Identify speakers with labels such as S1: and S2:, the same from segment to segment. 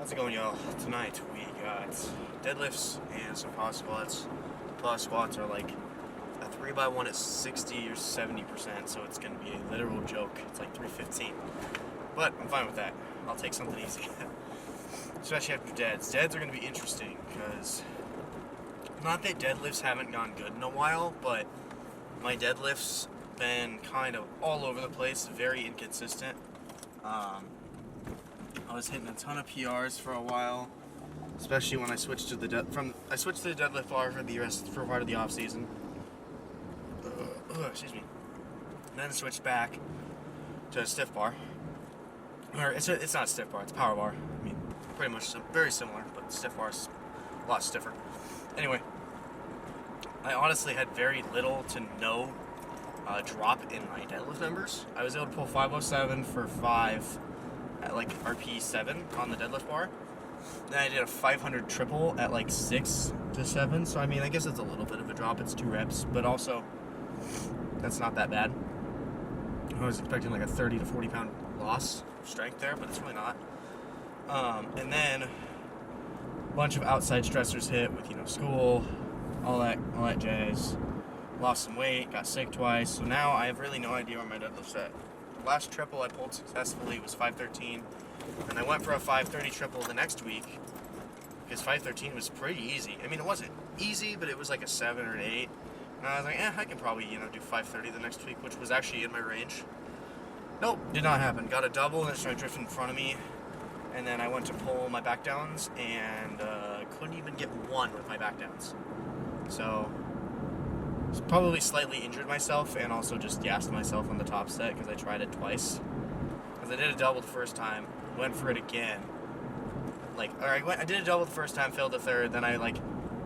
S1: How's it going, y'all? Tonight we got deadlifts and some pause squats. Pause squats are like a 3x1 at 60 or 70%, so it's going to be a literal joke. It's like 315. But I'm fine with that. I'll take something easy. Especially after deads. Deads are going to be interesting because not that deadlifts haven't gone good in a while, but my deadlifts been kind of all over the place, very inconsistent. I was hitting a ton of PRs for a while, especially when I switched to the deadlift bar for part of the off season. Excuse me. Then switched back to a stiff bar, or it's not a stiff bar, it's a power bar. I mean, pretty much very similar, but stiff bar's a lot stiffer. Anyway, I honestly had very little to no drop in my deadlift numbers. I was able to pull 507 for 5 at like RP 7 on the deadlift bar. Then I did a 500 triple at like 6 to 7. So I mean, I guess it's a little bit of a drop. It's 2 reps, but also that's not that bad. I was expecting like a 30 to 40 pound loss of strength there, but it's really not. And then a bunch of outside stressors hit with, school, all that jazz. Lost some weight, got sick twice, so now I have really no idea where my deadlift's at. The last triple I pulled successfully was 513, and I went for a 530 triple the next week because 513 was pretty easy. I mean, it wasn't easy, but it was like a 7 or an 8. And I was like, I can probably, do 530 the next week, which was actually in my range. Nope, did not happen. Got a double, and it started drifting in front of me, and then I went to pull my back downs, and couldn't even get one with my back downs. So probably slightly injured myself and also just gassed myself on the top set because I tried it twice. Because I did a double the first time, went for it again. I did a double the first time, failed the third, then I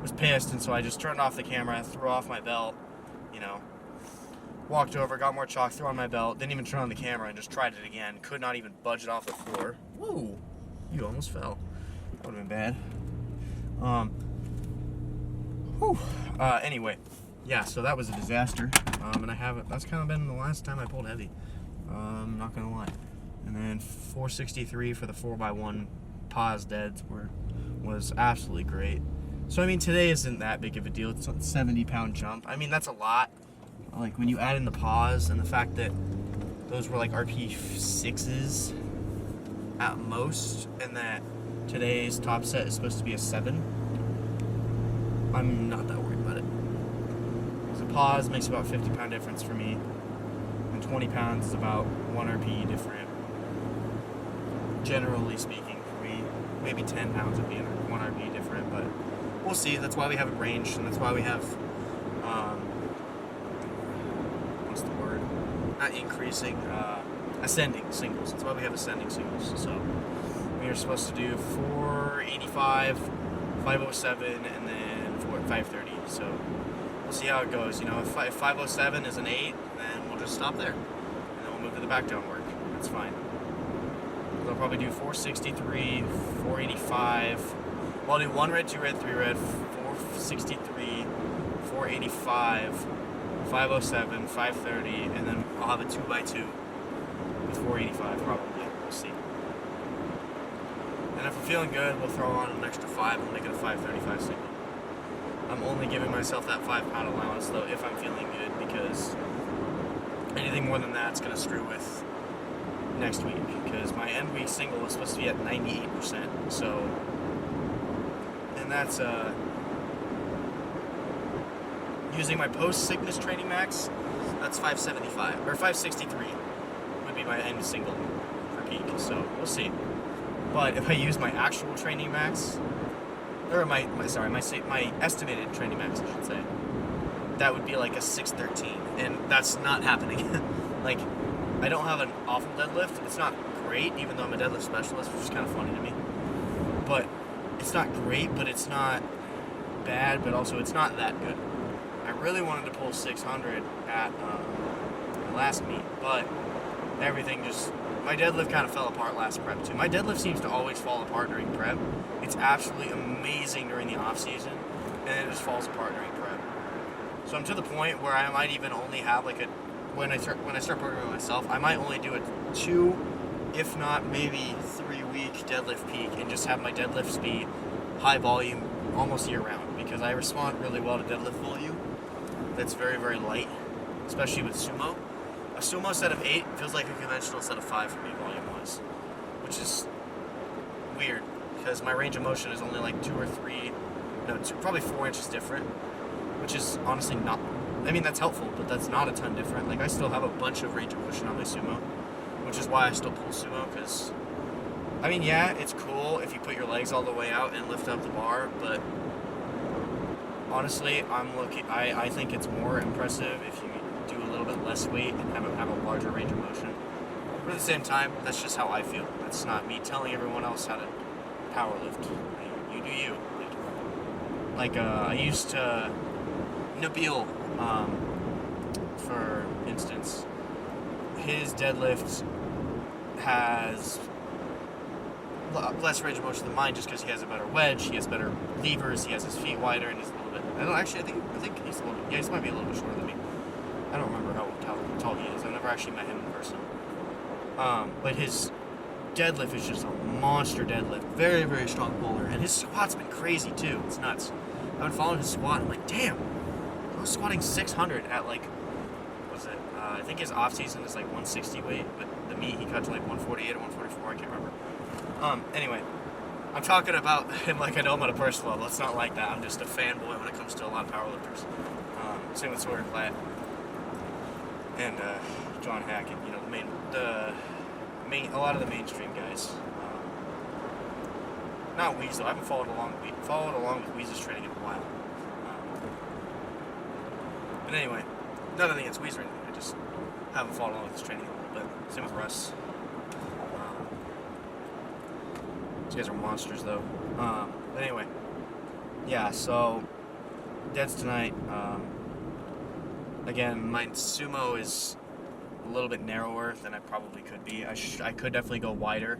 S1: was pissed, and so I just turned off the camera, threw off my belt, walked over, got more chalk, threw on my belt, didn't even turn on the camera, and just tried it again. Could not even budge it off the floor. Whoa, you almost fell. That would have been bad. Anyway. Yeah, so that was a disaster, and that's kind of been the last time I pulled heavy, I'm not gonna lie. And then 463 for the 4x1 pause deads was absolutely great. So I mean, today isn't that big of a deal. It's a 70-pound jump. I mean, that's a lot. Like when you add in the pause and the fact that those were like RP 6s at most, and that today's top set is supposed to be a 7, I'm not that worried about it. The pause makes about 50-pound difference for me, and 20 pounds is about 1 RP different, generally speaking, for me. Maybe 10 pounds would be 1 RP different, but we'll see. That's why we have it ranged, and that's why we have what's the word, not increasing, ascending singles. That's why we have ascending singles. So we are supposed to do 485, 507, and then 530. So we'll see how it goes. If 507 is an 8, then we'll just stop there. And then we'll move to the back down work. That's fine. I'll probably do 463, 485. Well, I'll do 1 red, 2 red, 3 red, 463, 485, 507, 530, and then I'll have a 2x2 with 485 probably. We'll see. And if we're feeling good, we'll throw on an extra 5 and make it a 535 single. I'm only giving myself that 5-pound allowance though if I'm feeling good, because anything more than that's going to screw with next week, because my end week single is supposed to be at 98%. So, and that's using my post-sickness training max, that's 575 or 563 would be my end single for peak. So we'll see. But if I use my actual training max, or my estimated training max, I should say, that would be like a 613, and that's not happening. I don't have an awful deadlift. It's not great, even though I'm a deadlift specialist, which is kind of funny to me. But it's not great, but it's not bad, but also it's not that good. I really wanted to pull 600 at the last meet, but my deadlift kind of fell apart last prep too. My deadlift seems to always fall apart during prep. It's absolutely amazing during the off season, and then it just falls apart during prep. So I'm to the point where I might even only have when I start programming myself, I might only do a 2 if not maybe 3-week deadlift peak, and just have my deadlifts be high volume almost year round, because I respond really well to deadlift volume that's very, very light, especially with sumo. A sumo set of 8 feels like a conventional set of 5 for me volume-wise, which is weird, because my range of motion is only like 2 or 3, no, probably 4 inches different, which is honestly not, I mean, that's helpful, but that's not a ton different. Like, I still have a bunch of range of motion on my sumo, which is why I still pull sumo, because, I mean, yeah, it's cool if you put your legs all the way out and lift up the bar, but honestly, I think it's more impressive if you do a little bit less weight and have a larger range of motion. But at the same time, that's just how I feel. That's not me telling everyone else how to power lift. You do you. Like I used to, Nabil, for instance, his deadlift has less range of motion than mine, just because he has a better wedge, he has better levers, he has his feet wider, and he's a little bit. I think he's a little bit. Yeah, he might be a little bit shorter than me. I don't remember how tall he is. I've never actually met him in person. But his deadlift is just a monster deadlift. Very, very strong puller, and his squat's been crazy too. It's nuts. I've been following his squat. I'm like, damn, I was squatting 600 at like, what was it? I think his off season is like 160 weight, but the meet he cut to like 148 or 144. I can't remember. Anyway, I'm talking about him like I know him on a personal level. It's not like that. I'm just a fanboy when it comes to a lot of powerlifters. Same with Sawyer Platt and John Hackett. You know, a lot of the mainstream guys. Not Weeze though. I haven't followed along with Weeze's training in a while. But anyway, nothing against Weeze or anything. I just haven't followed along with his training a little bit. Same with Russ. These guys are monsters, though. But anyway, yeah, so deads tonight. Again, my sumo is a little bit narrower than I probably could be. I could definitely go wider.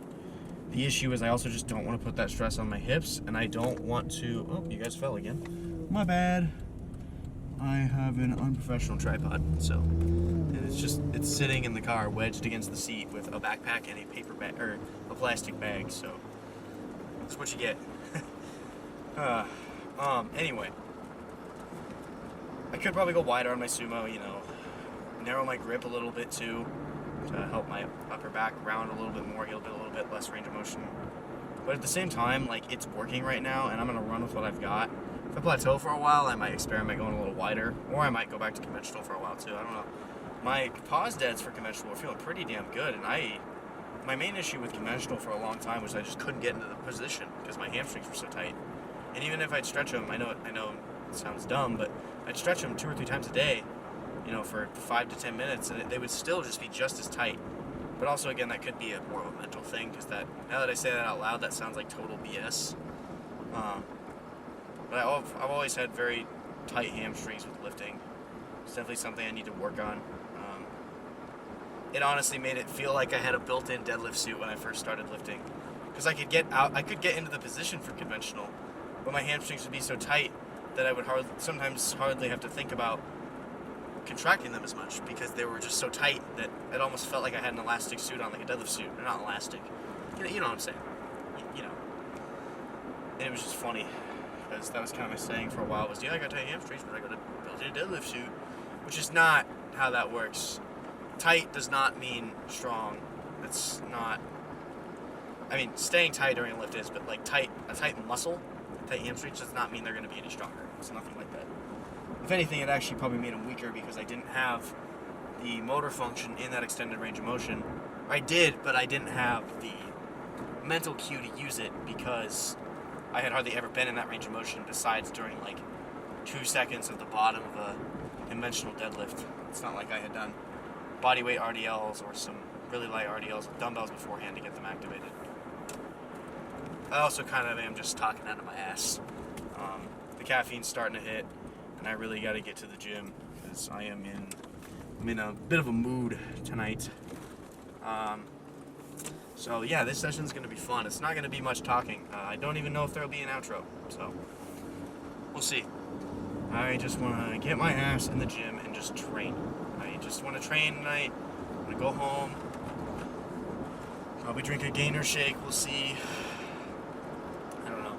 S1: The issue is I also just don't want to put that stress on my hips, and I don't want to... Oh, you guys fell again. My bad. I have an unprofessional tripod, so... And it's sitting in the car, wedged against the seat with a backpack and a paper bag, or a plastic bag, so... That's what you get. Anyway. I could probably go wider on my sumo, you know. Narrow my grip a little bit too, to help my upper back round a little bit more, get a little bit less range of motion. But at the same time, like, it's working right now, and I'm gonna run with what I've got. If I plateau for a while, I might experiment going a little wider, or I might go back to conventional for a while too. I don't know. My pause deads for conventional were feeling pretty damn good, and my main issue with conventional for a long time was I just couldn't get into the position because my hamstrings were so tight. And even if I'd stretch them, I know it sounds dumb, but I'd stretch them 2 or 3 times a day, you know, for 5 to 10 minutes, and they would still just be just as tight. But also, again, that could be more of a mental thing, because now that I say that out loud, that sounds like total BS. But I've always had very tight hamstrings with lifting. It's definitely something I need to work on. It honestly made it feel like I had a built-in deadlift suit when I first started lifting, because I could get into the position for conventional, but my hamstrings would be so tight that I would sometimes hardly have to think about contracting them as much, because they were just so tight that it almost felt like I had an elastic suit on, like a deadlift suit. They're not elastic. You know what I'm saying. You know. And it was just funny, because that was kind of my saying for a while was, yeah, I got tight hamstrings, but I got a built-in deadlift suit, which is not how that works. Tight does not mean strong. It's not... I mean, staying tight during a lift is, but like a tight muscle, tight hamstrings does not mean they're going to be any stronger. It's nothing like that. If anything, it actually probably made them weaker, because I didn't have the motor function in that extended range of motion. I did, but I didn't have the mental cue to use it, because I had hardly ever been in that range of motion besides during like 2 seconds at the bottom of a conventional deadlift. It's not like I had done bodyweight RDLs or some really light RDLs with dumbbells beforehand to get them activated. I also kind of am just talking out of my ass. The caffeine's starting to hit, and I really got to get to the gym, because I'm in a bit of a mood tonight. So yeah, this session's going to be fun. It's not going to be much talking. I don't even know if there'll be an outro, so we'll see. I just want to get my ass in the gym and just train. I just want to train tonight. I'm going to go home, Probably drink a gainer shake. We'll see. I don't know.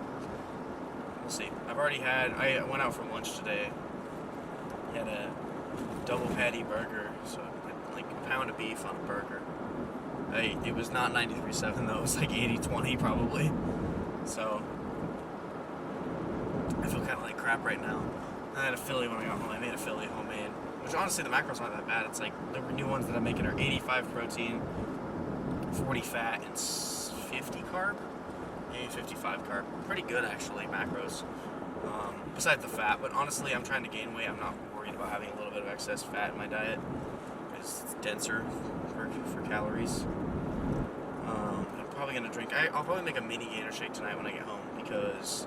S1: We'll see. I went out for lunch today. Had a double patty burger, so like a pound of beef on a burger. It was not 93.7 though. It was like 80-20 probably. So I feel kind of like crap right now. I had a Philly when I got home. I made a Philly homemade, which honestly the macros aren't that bad. It's like the new ones that I'm making are 85 protein, 40 fat, and 50 carb. Maybe 55 carb. Pretty good actually, macros. Besides the fat, but honestly I'm trying to gain weight. I'm not worried about having a little bit of excess fat in my diet because it's denser for calories. I'm probably going to drink, I'll probably make a mini gainer shake tonight when I get home because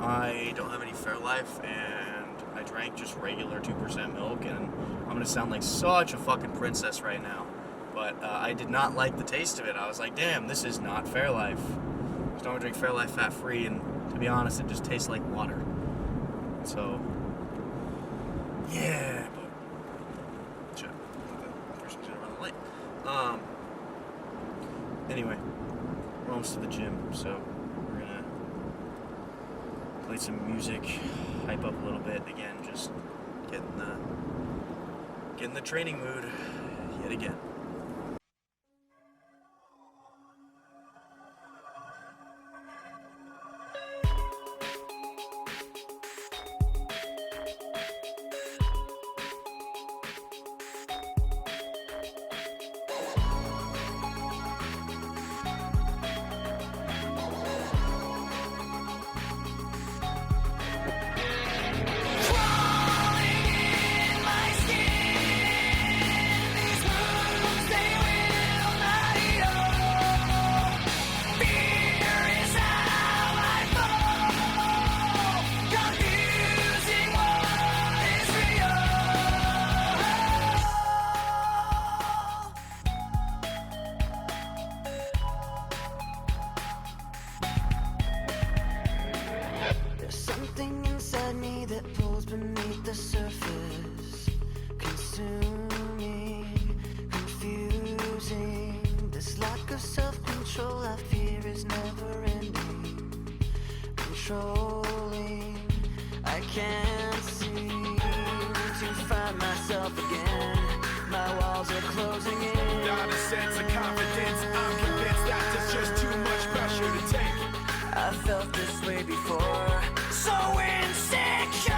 S1: I don't have any Fairlife and I drank just regular 2% milk, and I'm going to sound like such a fucking princess right now, but I did not like the taste of it. I was like, damn, this is not Fairlife. I don't drink Fairlife fat free, and to be honest, it just tastes like water. So, yeah, but shit, the person's gonna run late. Anyway, we're almost to the gym, so we're gonna play some music, hype up a little bit again, just get in the training mood yet again.
S2: The surface, consuming, confusing. This lack of self-control I fear is never ending. Controlling, I can't seem to find myself again. My walls are closing in.
S3: Not a sense of confidence, I'm convinced that there's just too much pressure to take.
S2: I felt this way before, so insecure.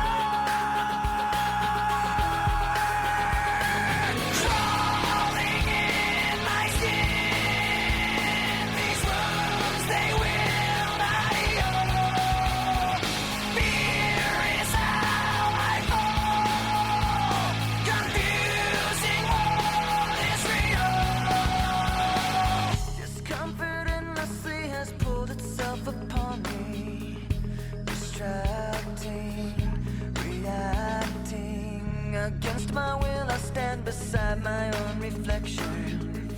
S2: Against my will, I stand beside my own reflection.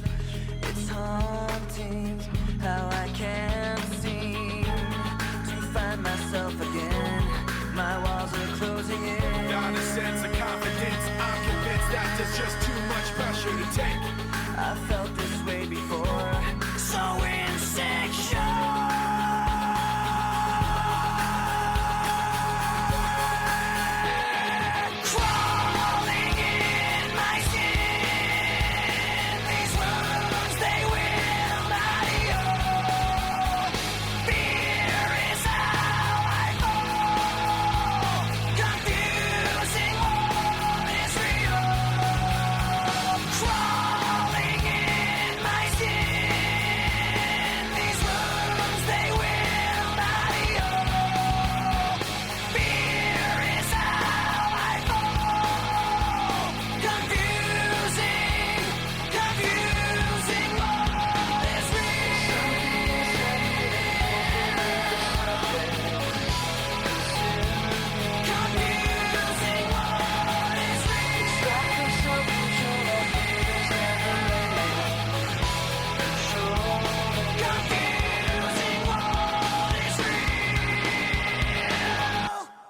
S2: It's haunting how